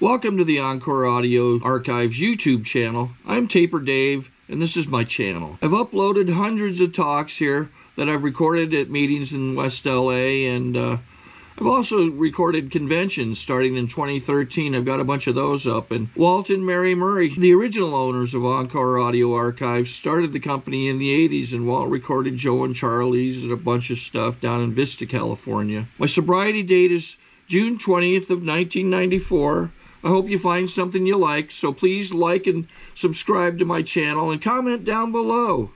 Welcome to the Encore Audio Archives YouTube channel. I'm Taper Dave, and this is my channel. I've uploaded hundreds of talks here that I've recorded at meetings in West LA, and I've also recorded conventions starting in 2013. I've got a bunch of those up. And Walt and Mary Murray, the original owners of Encore Audio Archives, started the company in the 80s, and Walt recorded Joe and Charlie's and a bunch of stuff down in Vista, California. My sobriety date is June 20th of 1994. I hope you find something you like, so please like and subscribe to my channel and comment down below.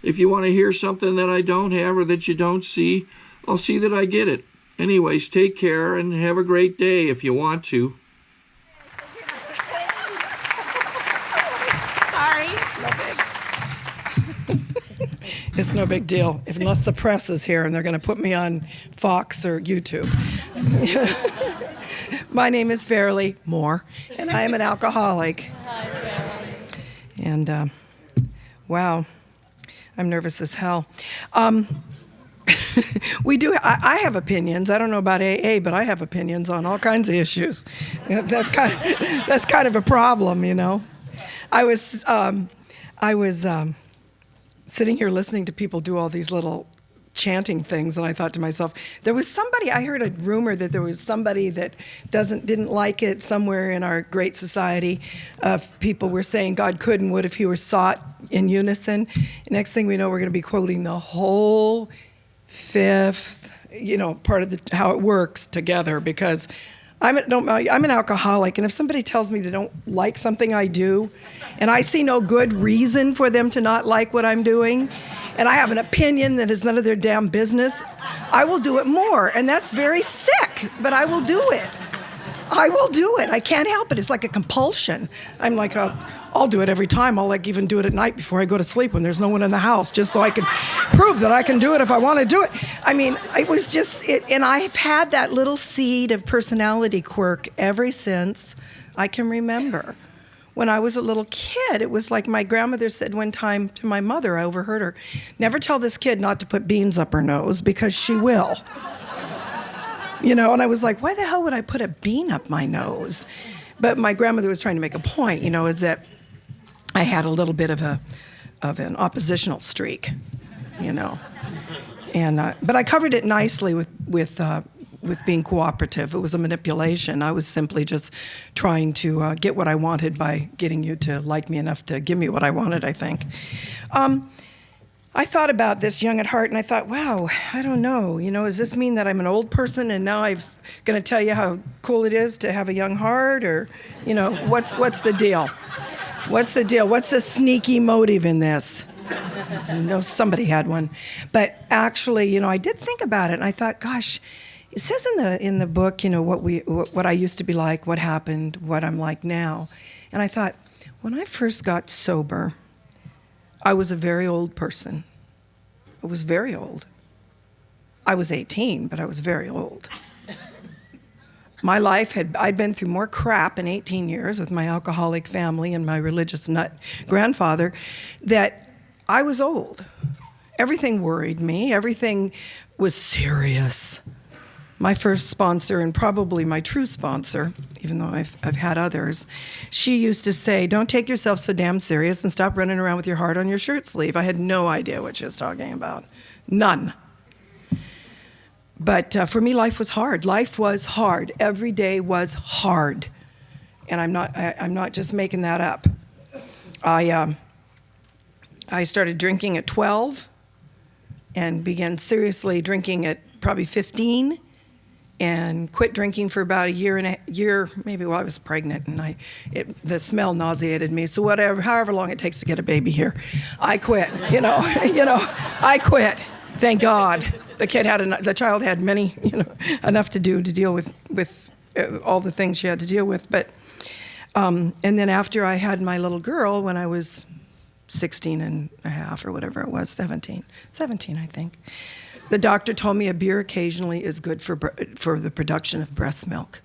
If you want to hear something that I don't have or that you don't see, I'll see that I get it. Anyways, take care and have a great day if you want to. Sorry. No big. It's no big deal, unless the press is here and they're going to put me on Fox or YouTube. My name is Farleigh Moore, and I am an alcoholic. Hi, Farleigh. And, wow, I'm nervous as hell. I have opinions. I don't know about AA, but I have opinions on all kinds of issues. That's kind of a problem, you know. I was sitting here listening to people do all these little chanting things, and I thought to myself, I heard a rumor that there was somebody that didn't like it somewhere in our great society. People were saying God could and would if he were sought in unison. Next thing we know, we're going to be quoting the whole fifth, part of how it works together, because I'm an alcoholic, and if somebody tells me they don't like something I do, and I see no good reason for them to not like what I'm doing, and I have an opinion that is none of their damn business, I will do it more, and that's very sick, but I will do it. I will do it. I can't help it. It's like a compulsion. I'm like, I'll do it every time. I'll even do it at night before I go to sleep when there's no one in the house, just so I can prove that I can do it if I want to do it. I mean, it was just it, and I've had that little seed of personality quirk ever since I can remember. When I was a little kid, it was like my grandmother said one time to my mother, I overheard her, never tell this kid not to put beans up her nose because she will. And I was like, why the hell would I put a bean up my nose? But my grandmother was trying to make a point, is that I had a little bit of an oppositional streak, and but I covered it nicely with being cooperative. It was a manipulation. I was simply just trying to get what I wanted by getting you to like me enough to give me what I wanted, I think. I thought about this young at heart, and I thought, wow, I don't know. Does this mean that I'm an old person and now I'm going to tell you how cool it is to have a young heart? Or, what's the deal? What's the deal? What's the sneaky motive in this? Somebody had one. But actually, I did think about it, and I thought, gosh, it says in the book, what I used to be like, what happened, what I'm like now. And I thought, when I first got sober, I was a very old person. I was very old. I was 18, but I was very old. My life I'd been through more crap in 18 years with my alcoholic family and my religious nut grandfather that I was old. Everything worried me. Everything was serious. My first sponsor, and probably my true sponsor, even though I've had others, she used to say, don't take yourself so damn serious and stop running around with your heart on your shirt sleeve. I had no idea what she was talking about. None. But for me, life was hard. Life was hard. Every day was hard. And I'm not just making that up. I started drinking at 12 and began seriously drinking at probably 15. And quit drinking for about a year, maybe while I was pregnant, and the smell nauseated me. So however long it takes to get a baby here, I quit. I quit. Thank God. The child had many, enough to deal with all the things she had to deal with. But and then after I had my little girl, when I was 16 and a half or whatever it was, 17, I think. The doctor told me a beer occasionally is good for the production of breast milk.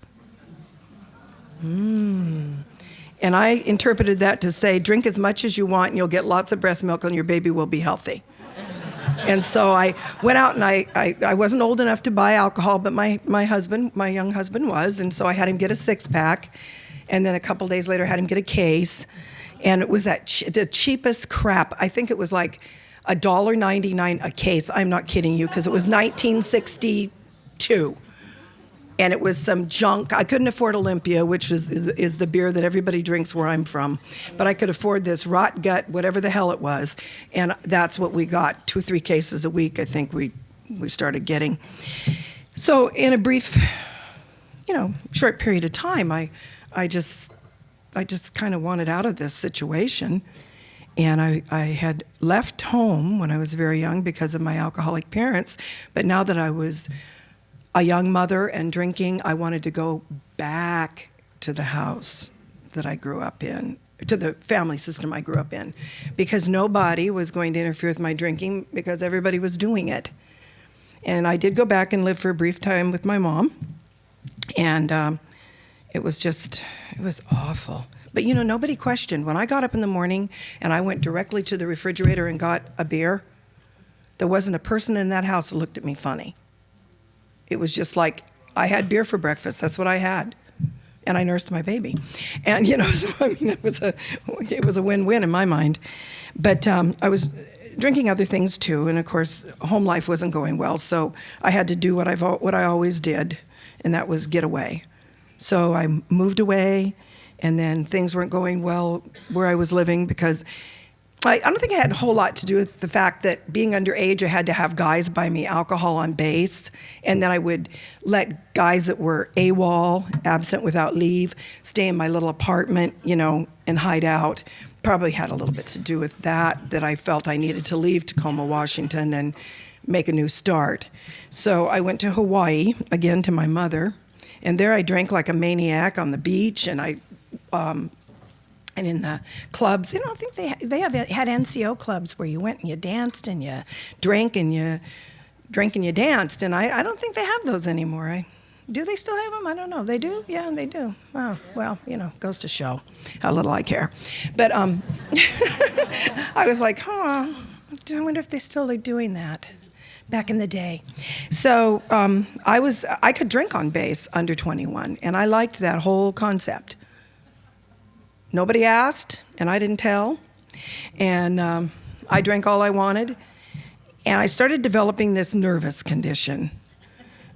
And I interpreted that to say, drink as much as you want and you'll get lots of breast milk and your baby will be healthy. And so I went out and I wasn't old enough to buy alcohol, but my young husband was, and so I had him get a 6-pack. And then a couple days later, I had him get a case. And it was the cheapest crap. I think it was like $1.99 a case. I'm not kidding you, because it was 1962. And it was some junk. I couldn't afford Olympia, which is the beer that everybody drinks where I'm from. But I could afford this rot gut, whatever the hell it was. And that's what we got, 2 or 3 cases a week, I think we started getting. So in a brief, short period of time, I just kind of wanted out of this situation. And I had left home when I was very young because of my alcoholic parents. But now that I was a young mother and drinking, I wanted to go back to the house that I grew up in, to the family system I grew up in, because nobody was going to interfere with my drinking because everybody was doing it. And I did go back and live for a brief time with my mom, and it was awful. But nobody questioned. When I got up in the morning and I went directly to the refrigerator and got a beer, there wasn't a person in that house that looked at me funny. It was just like, I had beer for breakfast. That's what I had. And I nursed my baby. And, so, it was a win-win in my mind. But I was drinking other things too. And of course, home life wasn't going well. So I had to do what I always did, and that was get away. So I moved away, and then things weren't going well where I was living, because I don't think it had a whole lot to do with the fact that being underage, I had to have guys buy me alcohol on base, and then I would let guys that were AWOL, absent without leave, stay in my little apartment, and hide out. Probably had a little bit to do with that I felt I needed to leave Tacoma, Washington, and make a new start. So I went to Hawaii, again to my mother, and there I drank like a maniac on the beach, and and in the clubs, I don't think they had NCO clubs where you went and you danced and you drank and you danced, and I don't think they have those anymore. Do they still have them? I don't know. They do? Yeah, they do. Oh, well, goes to show how little I care. But I was like, I wonder if they still are doing that back in the day. So I could drink on base under 21, and I liked that whole concept. Nobody asked, and I didn't tell, and I drank all I wanted, and I started developing this nervous condition.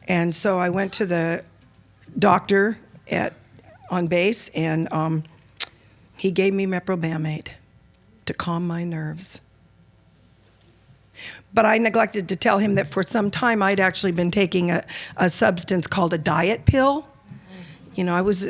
And so I went to the doctor on base, and he gave me meprobamate to calm my nerves. But I neglected to tell him that for some time I'd actually been taking a substance called a diet pill. I was,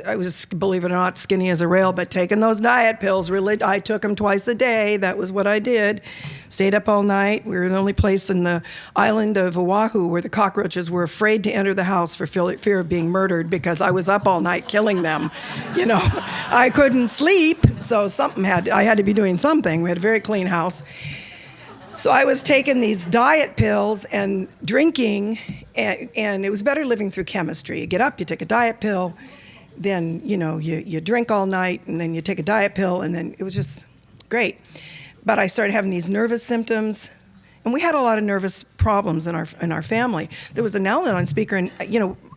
believe it or not, skinny as a rail, but taking those diet pills, really, I took them twice a day. That was what I did. Stayed up all night. We were the only place in the island of Oahu where the cockroaches were afraid to enter the house for fear of being murdered, because I was up all night killing them. I couldn't sleep, so I had to be doing something. We had a very clean house. So I was taking these diet pills and drinking, and it was better living through chemistry. You get up, you take a diet pill, then, you drink all night, and then you take a diet pill, and then it was just great. But I started having these nervous symptoms, and we had a lot of nervous problems in our family. There was an Al-Anon speaker, and,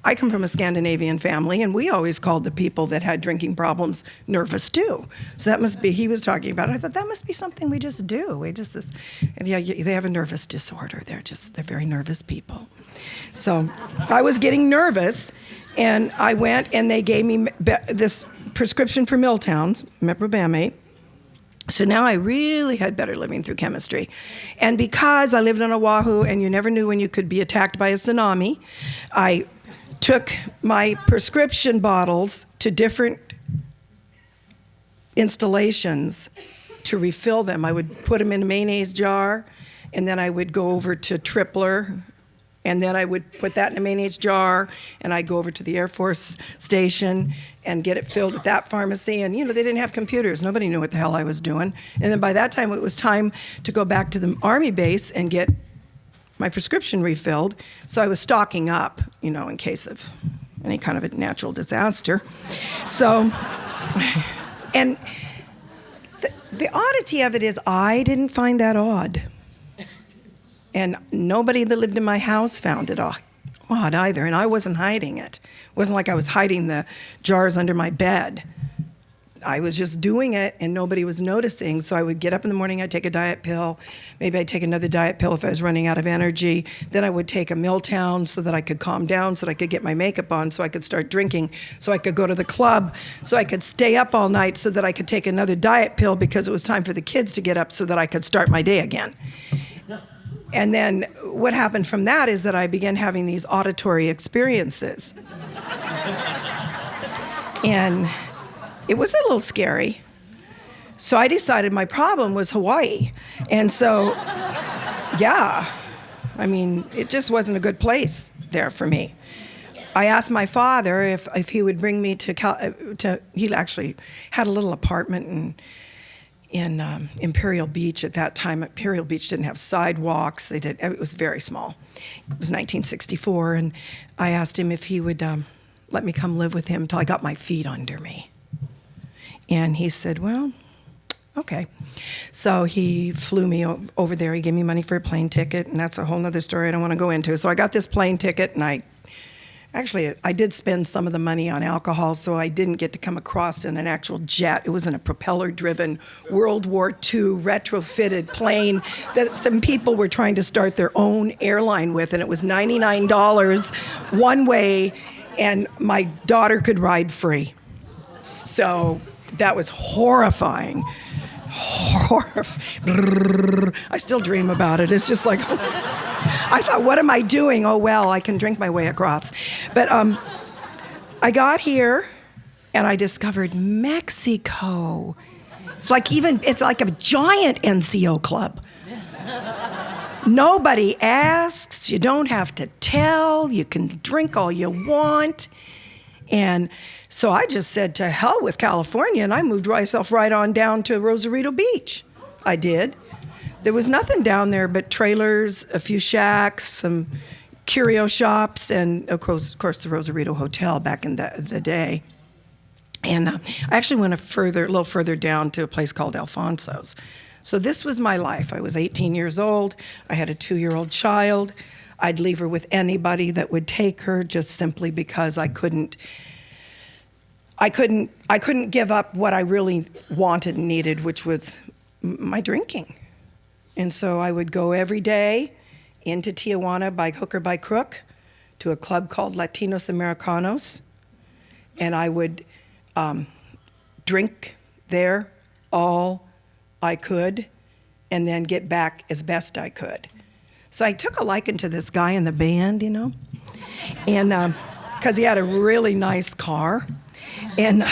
I come from a Scandinavian family, and we always called the people that had drinking problems nervous too. So that must be, he was talking about it. I thought that must be something we just do. They have a nervous disorder. They're very nervous people. So I was getting nervous, and I went, and they gave me this prescription for Milltowns, meprobamate. So now I really had better living through chemistry. And because I lived on Oahu and you never knew when you could be attacked by a tsunami, I took my prescription bottles to different installations to refill them. I would put them in a mayonnaise jar, and then I would go over to Tripler, and then I would put that in a mayonnaise jar, and I'd go over to the Air Force Station and get it filled at that pharmacy. And, they didn't have computers. Nobody knew what the hell I was doing. And then by that time, it was time to go back to the Army base and get my prescription refilled. So I was stocking up, in case of any kind of a natural disaster. So, and the oddity of it is I didn't find that odd. And nobody that lived in my house found it odd either, and I wasn't hiding it. It wasn't like I was hiding the jars under my bed. I was just doing it and nobody was noticing. So I would get up in the morning, I'd take a diet pill. Maybe I'd take another diet pill if I was running out of energy. Then I would take a Milltown so that I could calm down, so that I could get my makeup on, so I could start drinking, so I could go to the club, so I could stay up all night so that I could take another diet pill because it was time for the kids to get up so that I could start my day again. And then what happened from that is that I began having these auditory experiences. And it was a little scary. So I decided my problem was Hawaii. And so, yeah, I mean, it just wasn't a good place there for me. I asked my father if he would bring me to he actually had a little apartment in Imperial Beach at that time. Imperial Beach didn't have sidewalks. It was very small. It was 1964, and I asked him if he would let me come live with him until I got my feet under me. And he said, well, okay. So he flew me over there. He gave me money for a plane ticket, and that's a whole other story I don't want to go into. So I got this plane ticket, and I did spend some of the money on alcohol, so I didn't get to come across in an actual jet. It was in a propeller-driven World War II retrofitted plane that some people were trying to start their own airline with, and it was $99 one way, and my daughter could ride free. So that was horrifying. I still dream about it. It's just like, I thought, what am I doing? Oh, well, I can drink my way across. But I got here, and I discovered Mexico. It's like a giant NCO club. Nobody asks. You don't have to tell. You can drink all you want. And so I just said, to hell with California, and I moved myself right on down to Rosarito Beach. I did. There was nothing down there but trailers, a few shacks, some curio shops, and of course the Rosarito Hotel back in the day. And I actually went a little further down to a place called Alfonso's. So this was my life. I was 18 years old. I had a 2-year-old child. I'd leave her with anybody that would take her, just simply because I couldn't give up what I really wanted and needed, which was my drinking. And so I would go every day into Tijuana by hook or by crook to a club called Latinos Americanos, and I would drink there all I could and then get back as best I could. So I took a liking to this guy in the band, and because he had a really nice car. And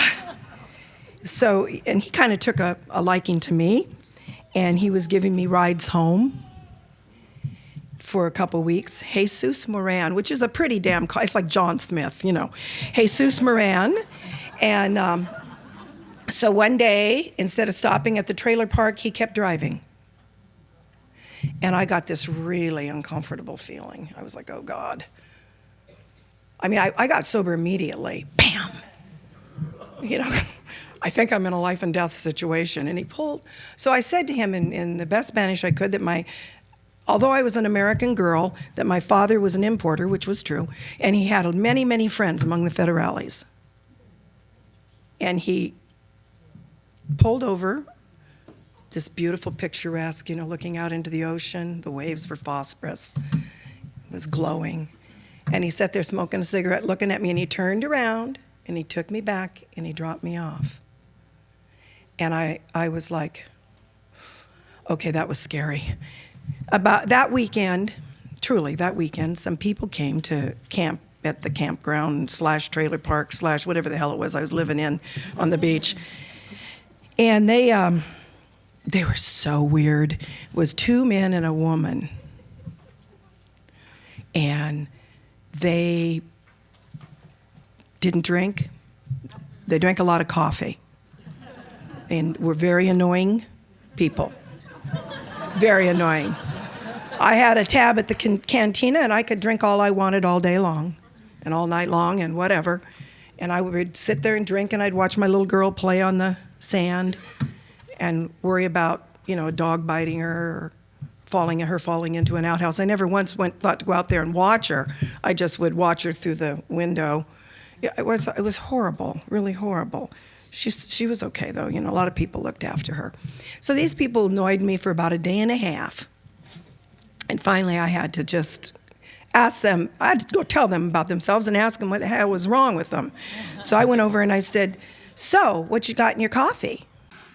he kind of took a liking to me, and he was giving me rides home for a couple weeks. Jesus Moran, which is a pretty damn car. It's like John Smith, Jesus Moran. And so one day, instead of stopping at the trailer park, he kept driving. And I got this really uncomfortable feeling. I was like, oh, God. I mean, I got sober immediately. Bam! I think I'm in a life and death situation. And he pulled. So I said to him in the best Spanish I could that although I was an American girl, that my father was an importer, which was true, and he had many, many friends among the federales. And he pulled over, this beautiful picturesque, looking out into the ocean. The waves were phosphorus. It was glowing. And he sat there smoking a cigarette, looking at me, and he turned around, and he took me back, and he dropped me off. And I was like, okay, that was scary. About that weekend, truly that weekend, some people came to camp at the campground / trailer park / whatever the hell it was I was living in on the beach. And they were so weird. It was 2 men and a woman. And they didn't drink. They drank a lot of coffee. And were very annoying people. Very annoying. I had a tab at the cantina, and I could drink all I wanted all day long and all night long and whatever. And I would sit there and drink, and I'd watch my little girl play on the sand and worry about, a dog biting her or falling into an outhouse. I never once thought to go out there and watch her. I just would watch her through the window. It was horrible, really horrible. She was okay, though. You know, a lot of people looked after her. So these people annoyed me for about a day and a half. And finally, I had to just ask them, I had to go tell them about themselves and ask them what the hell was wrong with them. So I went over and I said, so, what you got in your coffee?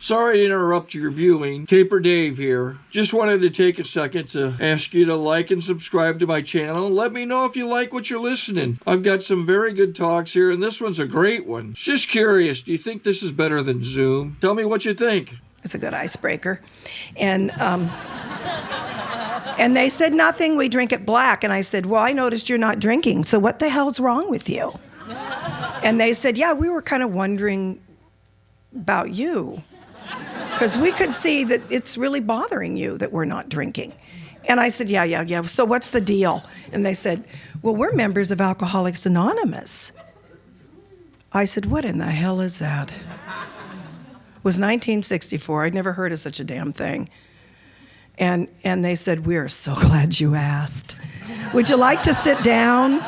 Sorry to interrupt your viewing. Taper Dave here. Just wanted to take a second to ask you to like and subscribe to my channel. Let me know if you like what you're listening. I've got some very good talks here, and this one's a great one. Just curious, do you think this is better than Zoom? Tell me what you think. It's a good icebreaker. And and they said, nothing, we drink it black. And I said, well, I noticed you're not drinking, so what the hell's wrong with you? And they said, yeah, we were kind of wondering about you. Because we could see that it's really bothering you that we're not drinking. And I said, yeah. So what's the deal? And they said, well, we're members of Alcoholics Anonymous. I said, what in the hell is that? It was 1964. I'd never heard of such a damn thing. And they said, we're so glad you asked. Would you like to sit down?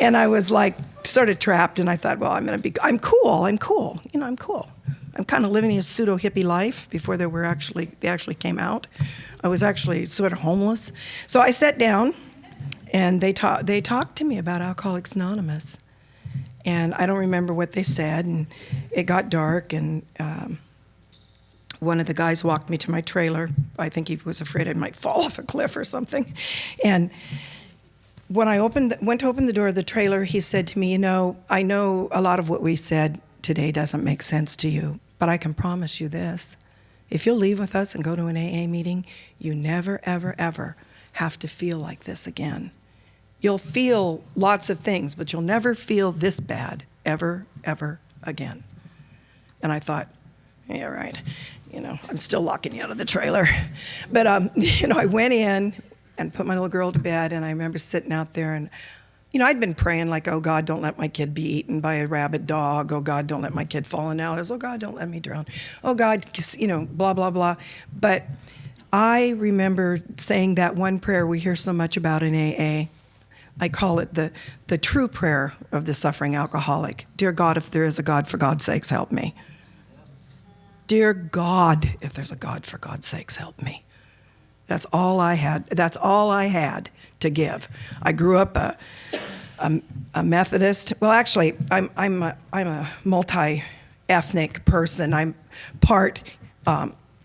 And I was like, sort of trapped, and I thought, well, I'm cool. You know, I'm cool. I'm kind of living a pseudo-hippie life before they actually came out. I was actually sort of homeless. So I sat down, and they talked to me about Alcoholics Anonymous. And I don't remember what they said, and it got dark, and one of the guys walked me to my trailer. I think he was afraid I might fall off a cliff or something. And when I went to open the door of the trailer, he said to me, you know, I know a lot of what we said today doesn't make sense to you, but I can promise you this. If you'll leave with us and go to an AA meeting, you never, ever, ever have to feel like this again. You'll feel lots of things, but you'll never feel this bad ever, ever again. And I thought, yeah, right. You know, I'm still locking you out of the trailer. But, you know, I went in and put my little girl to bed, and I remember sitting out there, and, you know, I'd been praying like, oh, God, don't let my kid be eaten by a rabid dog. Oh, God, don't let my kid fall in out. Oh, God, don't let me drown. Oh, God, you know, blah, blah, blah. But I remember saying that one prayer we hear so much about in AA. I call it the true prayer of the suffering alcoholic. Dear God, if there is a God, for God's sakes, help me. Dear God, if there's a God, for God's sakes, help me. That's all I had. That's all I had to give. I grew up a Methodist. Well, actually, I'm a multi-ethnic person. I'm part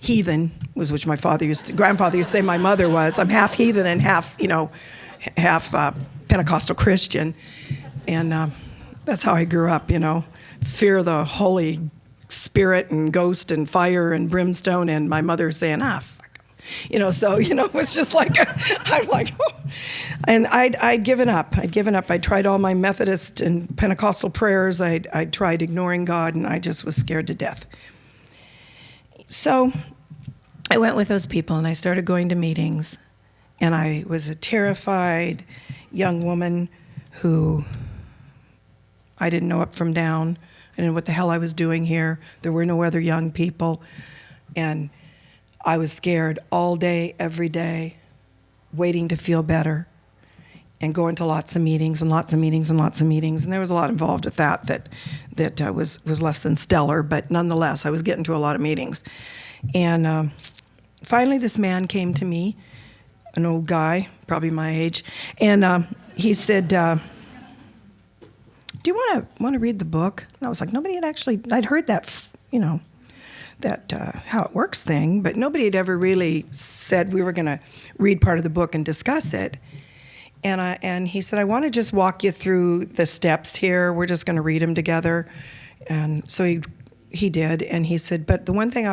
heathen, which my grandfather used to say my mother was. I'm half heathen and half Pentecostal Christian, and that's how I grew up. You know, fear the Holy Spirit and ghost and fire and brimstone, and my mother saying, you know, so, you know, it was just like, I'm like, oh. And I'd given up. I tried all my Methodist and Pentecostal prayers. I'd tried ignoring God, and I just was scared to death. So I went with those people, and I started going to meetings. And I was a terrified young woman who I didn't know up from down. I didn't know what the hell I was doing here. There were no other young people. And I was scared all day, every day, waiting to feel better, and going to lots of meetings and lots of meetings and lots of meetings. And there was a lot involved with that was less than stellar, but nonetheless, I was getting to a lot of meetings. And finally, this man came to me, an old guy, probably my age, and he said, do you want to read the book? And I was like, I'd heard that, you know, that how it works thing, but nobody had ever really said we were going to read part of the book and discuss it. And he said, I want to just walk you through the steps here. We're just going to read them together. And so he did, and he said, but the one thing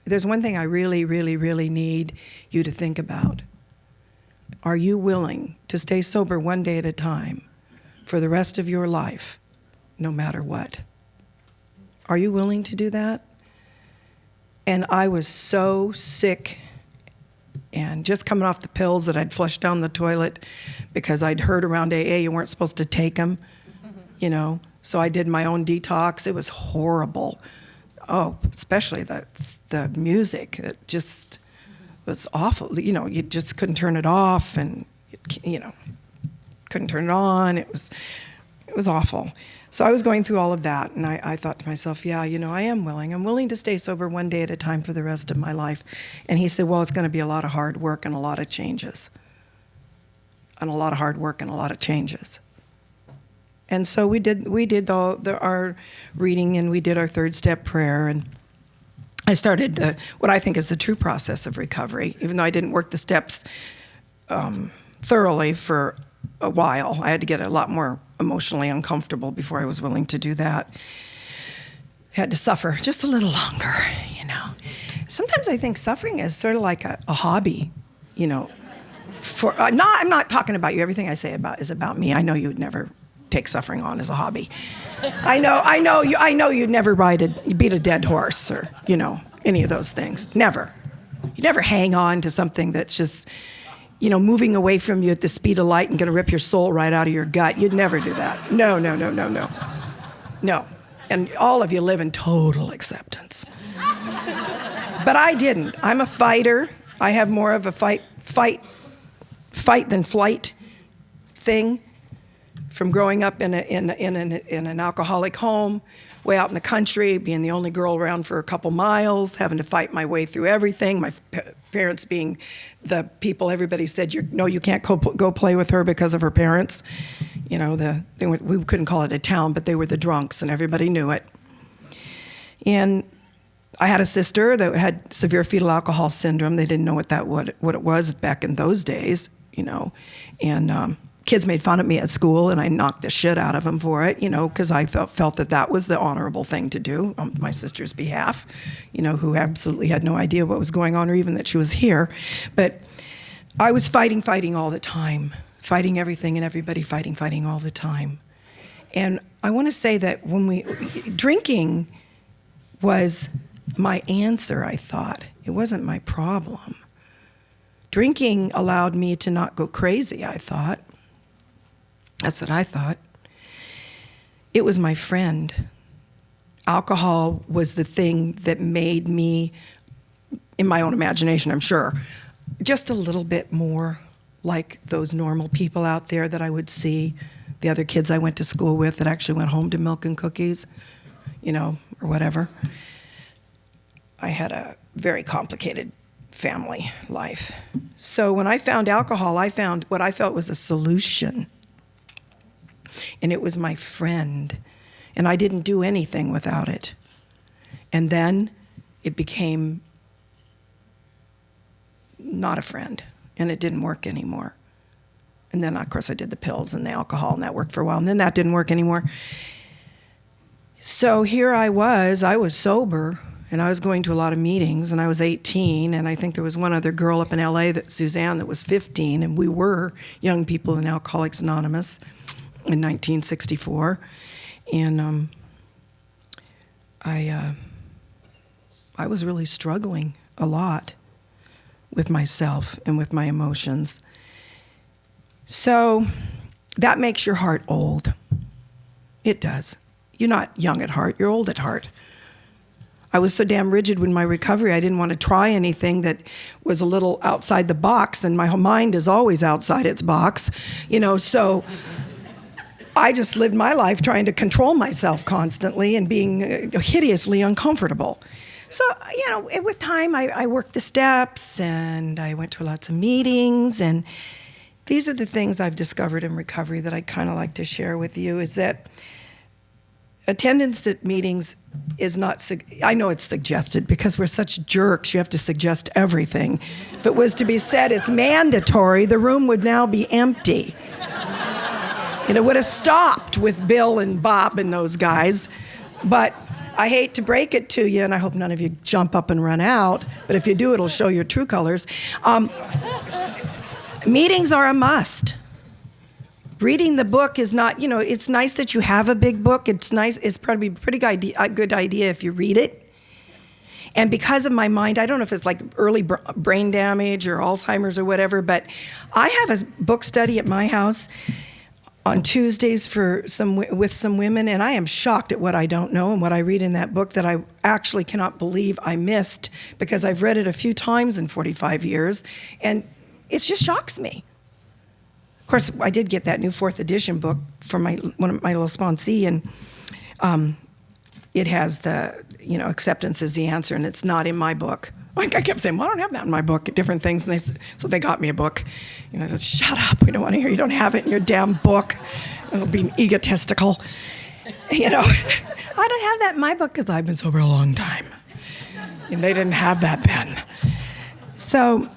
there's one thing I really, really, really need you to think about. Are you willing to stay sober one day at a time for the rest of your life, no matter what? Are you willing to do that? And I was so sick and just coming off the pills that I'd flushed down the toilet because I'd heard around AA you weren't supposed to take them, you know. So I did my own detox. It was horrible. Oh, especially the music. It just was awful. You know, you just couldn't turn it off, and you know, couldn't turn it on. It was awful. So I was going through all of that, and I thought to myself, yeah, I am willing. I'm willing to stay sober one day at a time for the rest of my life. And he said, well, it's going to be a lot of hard work and a lot of changes. And a lot of hard work and a lot of changes. And so we did our reading, and we did our third step prayer, and I started what I think is the true process of recovery, even though I didn't work the steps thoroughly for a while. I had to get a lot more emotionally uncomfortable before I was willing to do that. Had to suffer just a little longer, Sometimes I think suffering is sort of like a hobby, For I'm not talking about you. Everything I say is about me. I know you would never take suffering on as a hobby. I know you'd never beat a dead horse or, any of those things. Never. You never hang on to something that's just, moving away from you at the speed of light and going to rip your soul right out of your gut. You'd never do that. No. No. And all of you live in total acceptance. But I didn't. I'm a fighter. I have more of a fight than flight thing. From growing up in an alcoholic home, way out in the country, being the only girl around for a couple miles, having to fight my way through everything. My parents being the people everybody said, you can't go play with her because of her parents. We couldn't call it a town, but they were the drunks, and everybody knew it. And I had a sister that had severe fetal alcohol syndrome. They didn't know what it was back in those days, and kids made fun of me at school, and I knocked the shit out of them for it, because I felt that was the honorable thing to do on my sister's behalf, who absolutely had no idea what was going on or even that she was here. But I was fighting all the time, fighting everything and everybody, fighting all the time. And I want to say that drinking was my answer, I thought. It wasn't my problem. Drinking allowed me to not go crazy, I thought. That's what I thought. It was my friend. Alcohol was the thing that made me, in my own imagination, I'm sure, just a little bit more like those normal people out there that I would see, the other kids I went to school with that actually went home to milk and cookies, or whatever. I had a very complicated family life. So when I found alcohol, I found what I felt was a solution. And it was my friend. And I didn't do anything without it. And then it became not a friend. And it didn't work anymore. And then, of course, I did the pills and the alcohol, and that worked for a while. And then that didn't work anymore. So here I was sober, and I was going to a lot of meetings, and I was 18, and I think there was one other girl up in LA, Suzanne, that was 15, and we were young people in Alcoholics Anonymous in 1964. And I was really struggling a lot with myself and with my emotions. So that makes your heart old. It does. You're not young at heart, you're old at heart. I was so damn rigid with my recovery, I didn't want to try anything that was a little outside the box, and my mind is always outside its box, so I just lived my life trying to control myself constantly and being hideously uncomfortable. So, with time, I worked the steps, and I went to lots of meetings, and these are the things I've discovered in recovery that I'd kind of like to share with you, is that attendance at meetings is not, I know it's suggested because we're such jerks, you have to suggest everything. If it was to be said it's mandatory, the room would now be empty. It would have stopped with Bill and Bob and those guys. But I hate to break it to you, and I hope none of you jump up and run out, but if you do, it'll show your true colors. Meetings are a must. Reading the book is not, it's nice that you have a big book. It's nice, it's probably a good idea if you read it. And because of my mind, I don't know if it's like early brain damage or Alzheimer's or whatever, but I have a book study at my house on Tuesdays with some women, and I am shocked at what I don't know and what I read in that book that I actually cannot believe I missed, because I've read it a few times in 45 years, and it just shocks me. Of course, I did get that new 4th edition book from one of my little sponsee, and it has the, acceptance is the answer, and it's not in my book. Like I kept saying, well, I don't have that in my book, different things, and so they got me a book. I said, shut up, we don't want to hear you don't have it in your damn book. It'll be egotistical. I don't have that in my book because I've been sober a long time. And they didn't have that then. So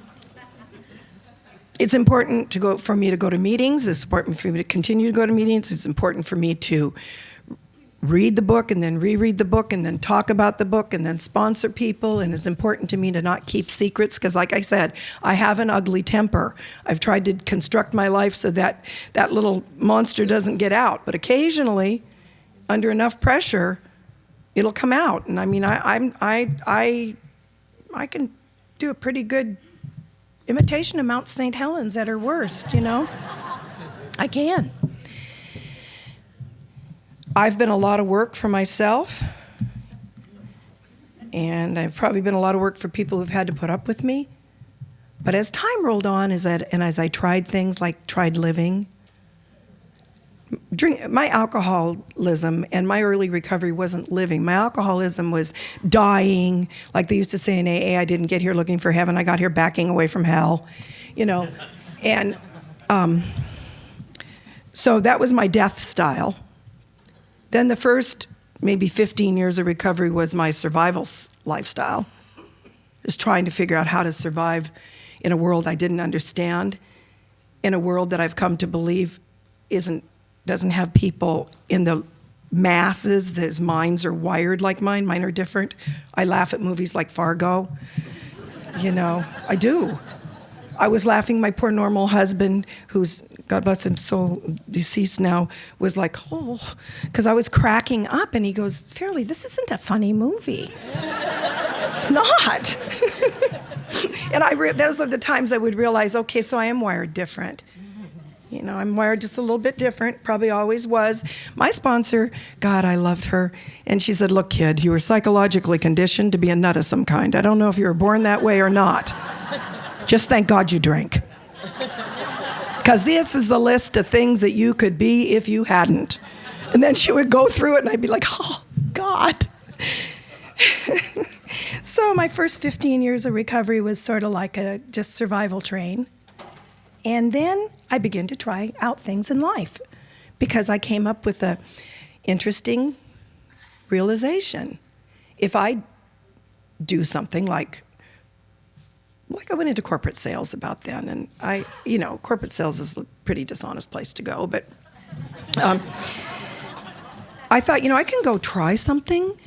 it's important for me to go to meetings. It's important for me to continue to go to meetings. It's important for me to read the book and then reread the book and then talk about the book and then sponsor people. And it's important to me to not keep secrets because, like I said, I have an ugly temper. I've tried to construct my life so that that little monster doesn't get out. But occasionally, under enough pressure, it'll come out. And I mean, I can do a pretty good imitation of Mount St. Helens at her worst, I can. I've been a lot of work for myself, and I've probably been a lot of work for people who've had to put up with me. But as time rolled on, as I tried things like tried living, my alcoholism and my early recovery wasn't living. My alcoholism was dying. Like they used to say in AA, I didn't get here looking for heaven. I got here backing away from hell, And so that was my death style. Then the first maybe 15 years of recovery was my survival lifestyle. Just trying to figure out how to survive in a world I didn't understand, in a world that I've come to believe doesn't have people in the masses whose minds are wired like mine. Mine are different. I laugh at movies like Fargo. I do. I was laughing. My poor normal husband, who's, God bless him, soul deceased now, was like, oh, because I was cracking up. And he goes, Farleigh, this isn't a funny movie. It's not. And those are the times I would realize, okay, so I am wired different. I'm wired just a little bit different, probably always was. My sponsor, God, I loved her. And she said, look, kid, you were psychologically conditioned to be a nut of some kind. I don't know if you were born that way or not. Just thank God you drank. Because this is a list of things that you could be if you hadn't. And then she would go through it and I'd be like, oh, God. So my first 15 years of recovery was sort of like a just survival train. And then I began to try out things in life because I came up with a interesting realization. If I do something like I went into corporate sales about then, and corporate sales is a pretty dishonest place to go, but I thought, I can go try something,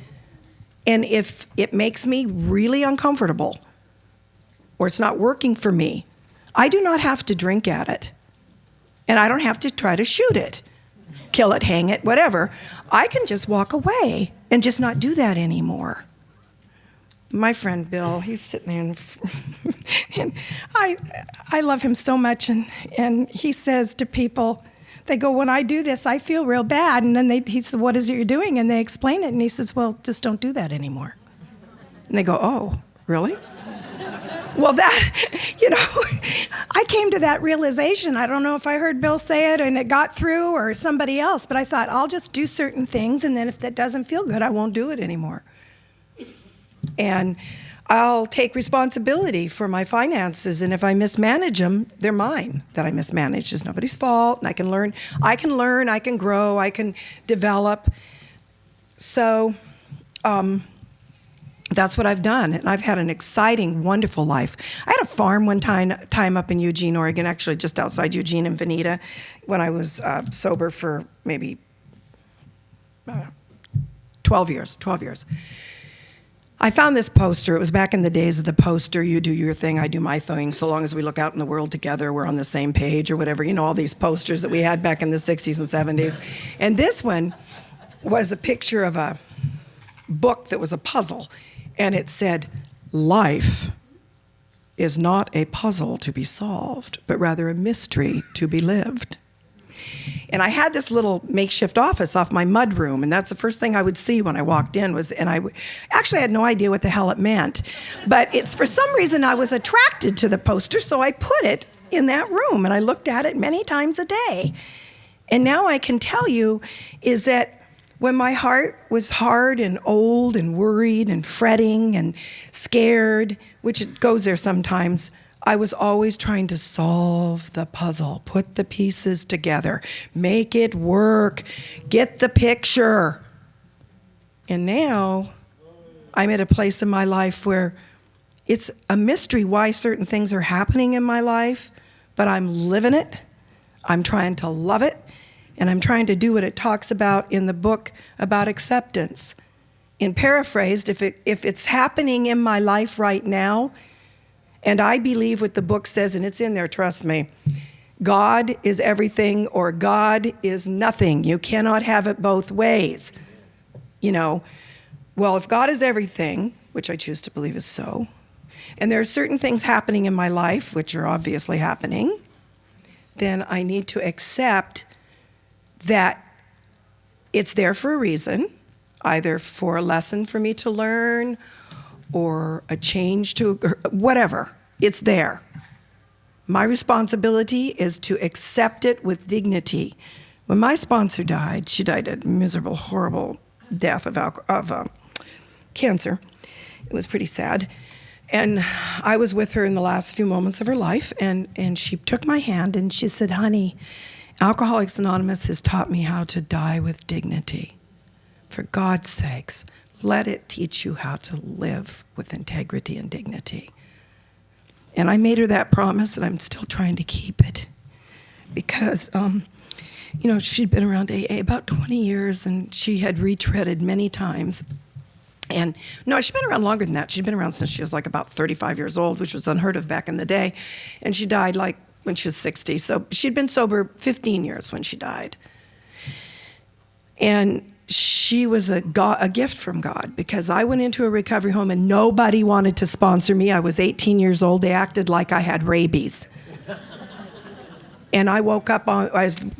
and if it makes me really uncomfortable or it's not working for me, I do not have to drink at it, and I don't have to try to shoot it, kill it, hang it, whatever. I can just walk away and just not do that anymore. My friend Bill, he's sitting there, and I love him so much, and he says to people, they go, when I do this, I feel real bad, and then he said, what is it you're doing? And they explain it, and he says, well, just don't do that anymore. And they go, oh, really? Well, I came to that realization. I don't know if I heard Bill say it and it got through or somebody else, but I thought, I'll just do certain things, and then if that doesn't feel good, I won't do it anymore. And I'll take responsibility for my finances, and if I mismanage them, they're mine. That I mismanage is nobody's fault, and I can learn, I can grow, I can develop. So that's what I've done, and I've had an exciting, wonderful life. I had a farm one time up in Eugene, Oregon, actually just outside Eugene and Veneta, when I was sober for maybe 12 years. I found this poster. It was back in the days of the poster. You do your thing, I do my thing. So long as we look out in the world together, we're on the same page or whatever. All these posters that we had back in the 60s and 70s. And this one was a picture of a book that was a puzzle. And it said, life is not a puzzle to be solved, but rather a mystery to be lived. And I had this little makeshift office off my mud room, and that's the first thing I would see when I walked in actually had no idea what the hell it meant. But it's for some reason I was attracted to the poster, so I put it in that room, and I looked at it many times a day. And now I can tell you is that when my heart was hard and old and worried and fretting and scared, which it goes there sometimes, I was always trying to solve the puzzle, put the pieces together, make it work, get the picture. And now I'm at a place in my life where it's a mystery why certain things are happening in my life, but I'm living it. I'm trying to love it. And I'm trying to do what it talks about in the book about acceptance. In paraphrased, if it's happening in my life right now, and I believe what the book says, and it's in there, trust me, God is everything or God is nothing. You cannot have it both ways. Well, if God is everything, which I choose to believe is so, and there are certain things happening in my life, which are obviously happening, then I need to accept that it's there for a reason, either for a lesson for me to learn or a change to whatever. It's there. My responsibility is to accept it with dignity. When my sponsor died, she died a miserable, horrible death of cancer. It was pretty sad. And I was with her in the last few moments of her life, and she took my hand and she said, honey, Alcoholics Anonymous has taught me how to die with dignity. For God's sakes, let it teach you how to live with integrity and dignity. And I made her that promise, and I'm still trying to keep it. Because, she'd been around AA about 20 years, and she had retreaded many times. And no, she'd been around longer than that. She'd been around since she was like about 35 years old, which was unheard of back in the day. And she died when she was 60. So she'd been sober 15 years when she died. And she was a gift from God, because I went into a recovery home and nobody wanted to sponsor me. I was 18 years old. They acted like I had rabies. And I woke up,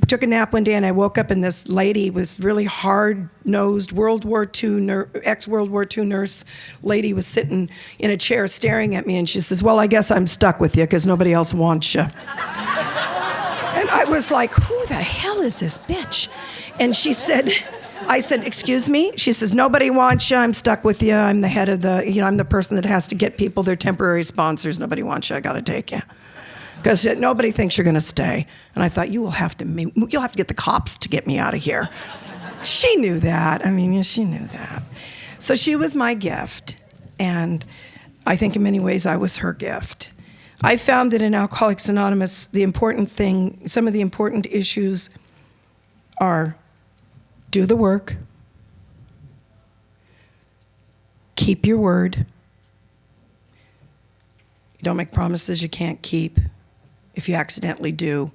took a nap one day, and I woke up, and this lady was really hard-nosed ex-World War II nurse lady was sitting in a chair staring at me, and she says, well, I guess I'm stuck with you because nobody else wants you. And I was like, who the hell is this bitch? And I said, excuse me? She says, nobody wants you. I'm stuck with you. I'm the head of I'm the person that has to get people their temporary sponsors. Nobody wants you. I got to take you. Because nobody thinks you're going to stay. And I thought, you'll have to get the cops to get me out of here. She knew that. She knew that. So she was my gift. And I think in many ways I was her gift. I found that in Alcoholics Anonymous, some of the important issues are do the work, keep your word, you don't make promises you can't keep. If you accidentally do,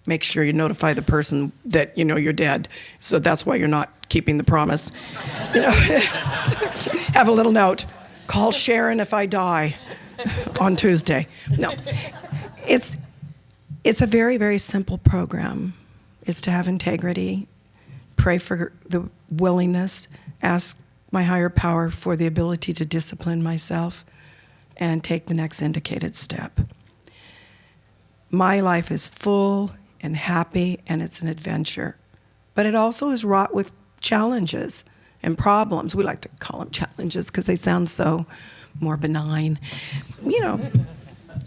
make sure you notify the person that you're dead. So that's why you're not keeping the promise. Have a little note. Call Sharon if I die on Tuesday. No. It's a very, very simple program. It's to have integrity, pray for the willingness, ask my higher power for the ability to discipline myself, and take the next indicated step. My life is full and happy, and it's an adventure. But it also is wrought with challenges and problems. We like to call them challenges because they sound so more benign.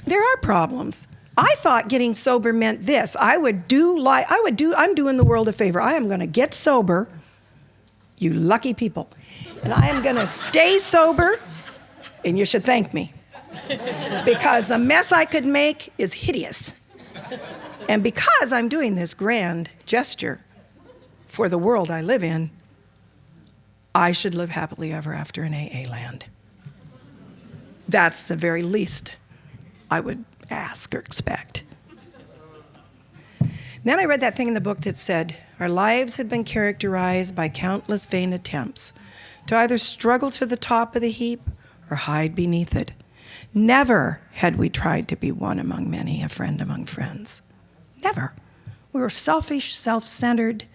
There are problems. I thought getting sober meant this. I'm doing the world a favor. I am going to get sober, you lucky people. And I am going to stay sober, and you should thank me. Because the mess I could make is hideous. And because I'm doing this grand gesture for the world I live in, I should live happily ever after in AA land. That's the very least I would ask or expect. Then I read that thing in the book that said, our lives had been characterized by countless vain attempts to either struggle to the top of the heap or hide beneath it. Never had we tried to be one among many, a friend among friends. Never. We were selfish, self-centered,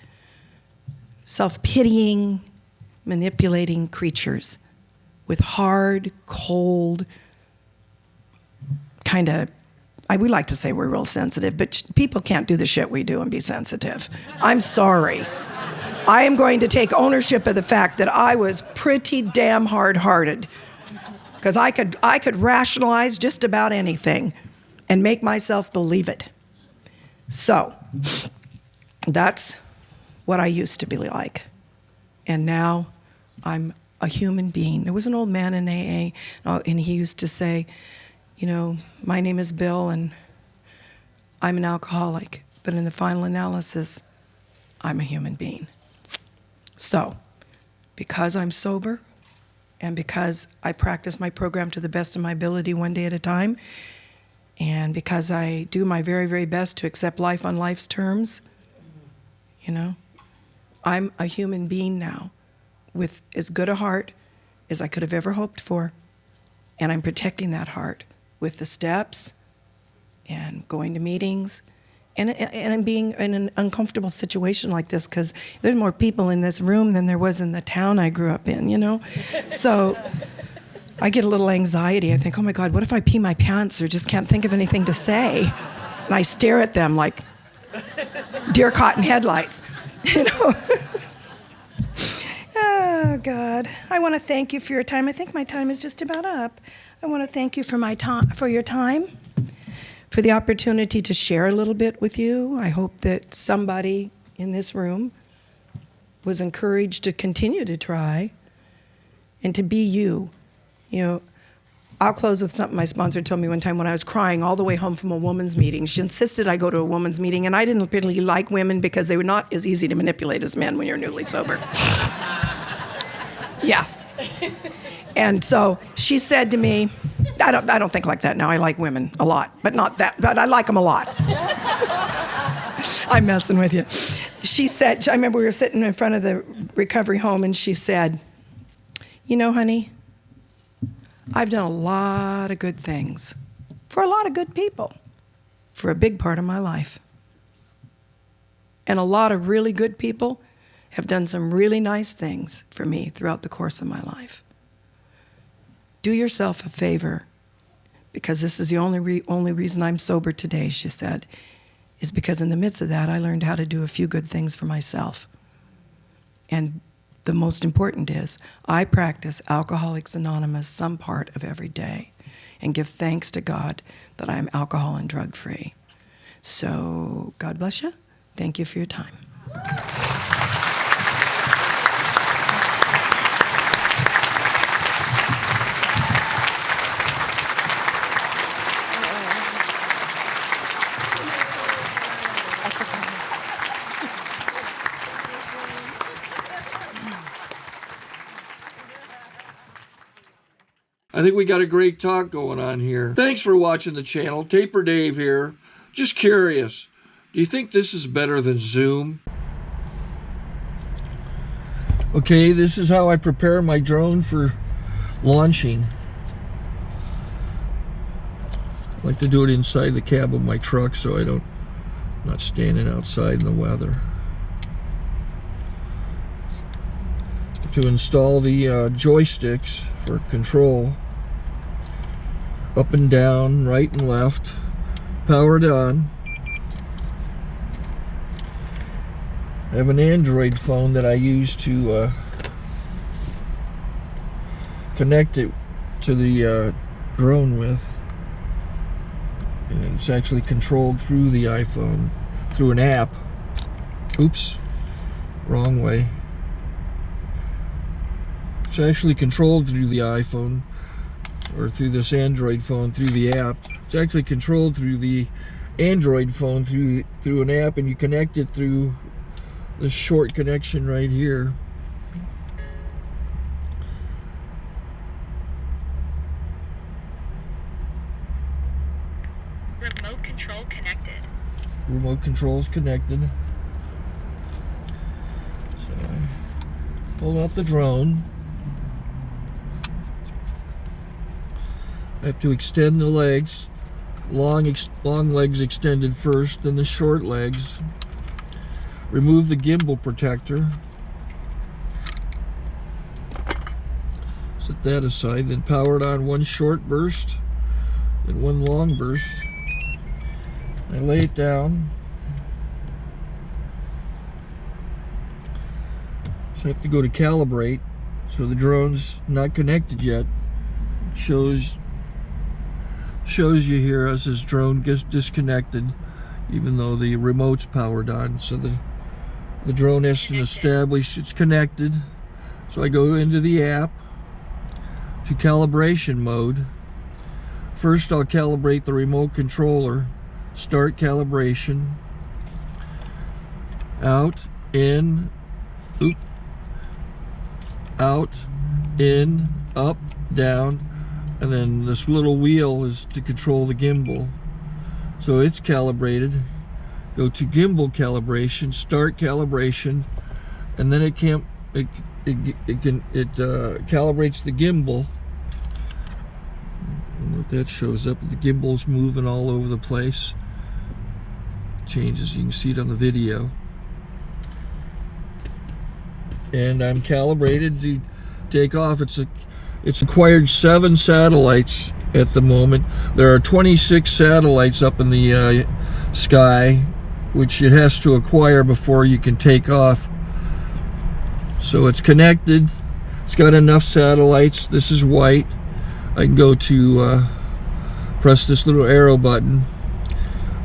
self-pitying, manipulating creatures with hard, cold, kind of we like to say we're real sensitive, but people can't do the shit we do and be sensitive. I'm sorry. I am going to take ownership of the fact that I was pretty damn hard-hearted, because I could rationalize just about anything and make myself believe it. So that's what I used to be like. And now I'm a human being. There was an old man in AA, and he used to say, you know, my name is Bill, and I'm an alcoholic, but in the final analysis, I'm a human being. So, because I'm sober, and because I practice my program to the best of my ability one day at a time, and because I do my very, very best to accept life on life's terms, you know, I'm a human being now with as good a heart as I could have ever hoped for, and I'm protecting that heart with the steps and going to meetings and being in an uncomfortable situation like this, because there's more people in this room than there was in the town I grew up in, you know? So I get a little anxiety. I think, oh my God, what if I pee my pants or just can't think of anything to say? And I stare at them like deer caught in headlights, you know? Oh God, I want to thank you for your time. I think my time is just about up. I want to thank you for your time, for the opportunity to share a little bit with you. I hope that somebody in this room was encouraged to continue to try and to be you. You know, I'll close with something my sponsor told me one time when I was crying all the way home from a woman's meeting. She insisted I go to a woman's meeting, and I didn't really like women because they were not as easy to manipulate as men when you're newly sober. Yeah. And so she said to me, I don't think like that now. I like women a lot, but not that, but I like them a lot. I'm messing with you. She said, I remember we were sitting in front of the recovery home, and she said, you know, honey, I've done a lot of good things for a lot of good people for a big part of my life. And a lot of really good people have done some really nice things for me throughout the course of my life. Do yourself a favor, because this is the only reason I'm sober today, she said, is because in the midst of that, I learned how to do a few good things for myself. And the most important is, I practice Alcoholics Anonymous some part of every day and give thanks to God that I'm alcohol and drug free. So, God bless you. Thank you for your time. I think we got a great talk going on here. Thanks for watching the channel. Taper Dave here. Just curious, do you think this is better than Zoom? Okay, this is how I prepare my drone for launching. I like to do it inside the cab of my truck so I'm not standing outside in the weather. To install the joysticks for control, up and down, right and left, powered on. I have an Android phone that I use to connect it to the drone with, and it's actually controlled through the iPhone, through an app. Oops, wrong way. It's actually controlled through the iPhone, or through this Android phone, through the app. It's actually controlled through the Android phone, through an app, and you connect it through this short connection right here. Remote control connected. Remote control's connected. So I pull out the drone. I have to extend the legs, long legs extended first, then the short legs. Remove the gimbal protector. Set that aside, then power it on one short burst, then one long burst. I lay it down. So I have to go to calibrate. So the drone's not connected yet. It shows you here as this drone gets disconnected, even though the remote's powered on. So the drone has to establish it's connected. So I go into the app to calibration mode. First I'll calibrate the remote controller. Start calibration. Out, in, oop, out, in, up, down, and then this little wheel is to control the gimbal. So it's calibrated. Go to gimbal calibration, start calibration, and then it calibrates the gimbal. I don't know if that shows up. The gimbal's moving all over the place. Changes, you can see it on the video. And I'm calibrated to take off. It's acquired 7 satellites at the moment. There are 26 satellites up in the sky, which it has to acquire before you can take off. So it's connected. It's got enough satellites. This is white. I can go to press this little arrow button,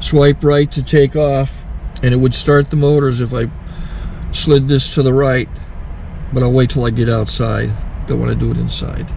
swipe right to take off, and it would start the motors if I slid this to the right. But I'll wait till I get outside. Don't want to do it inside.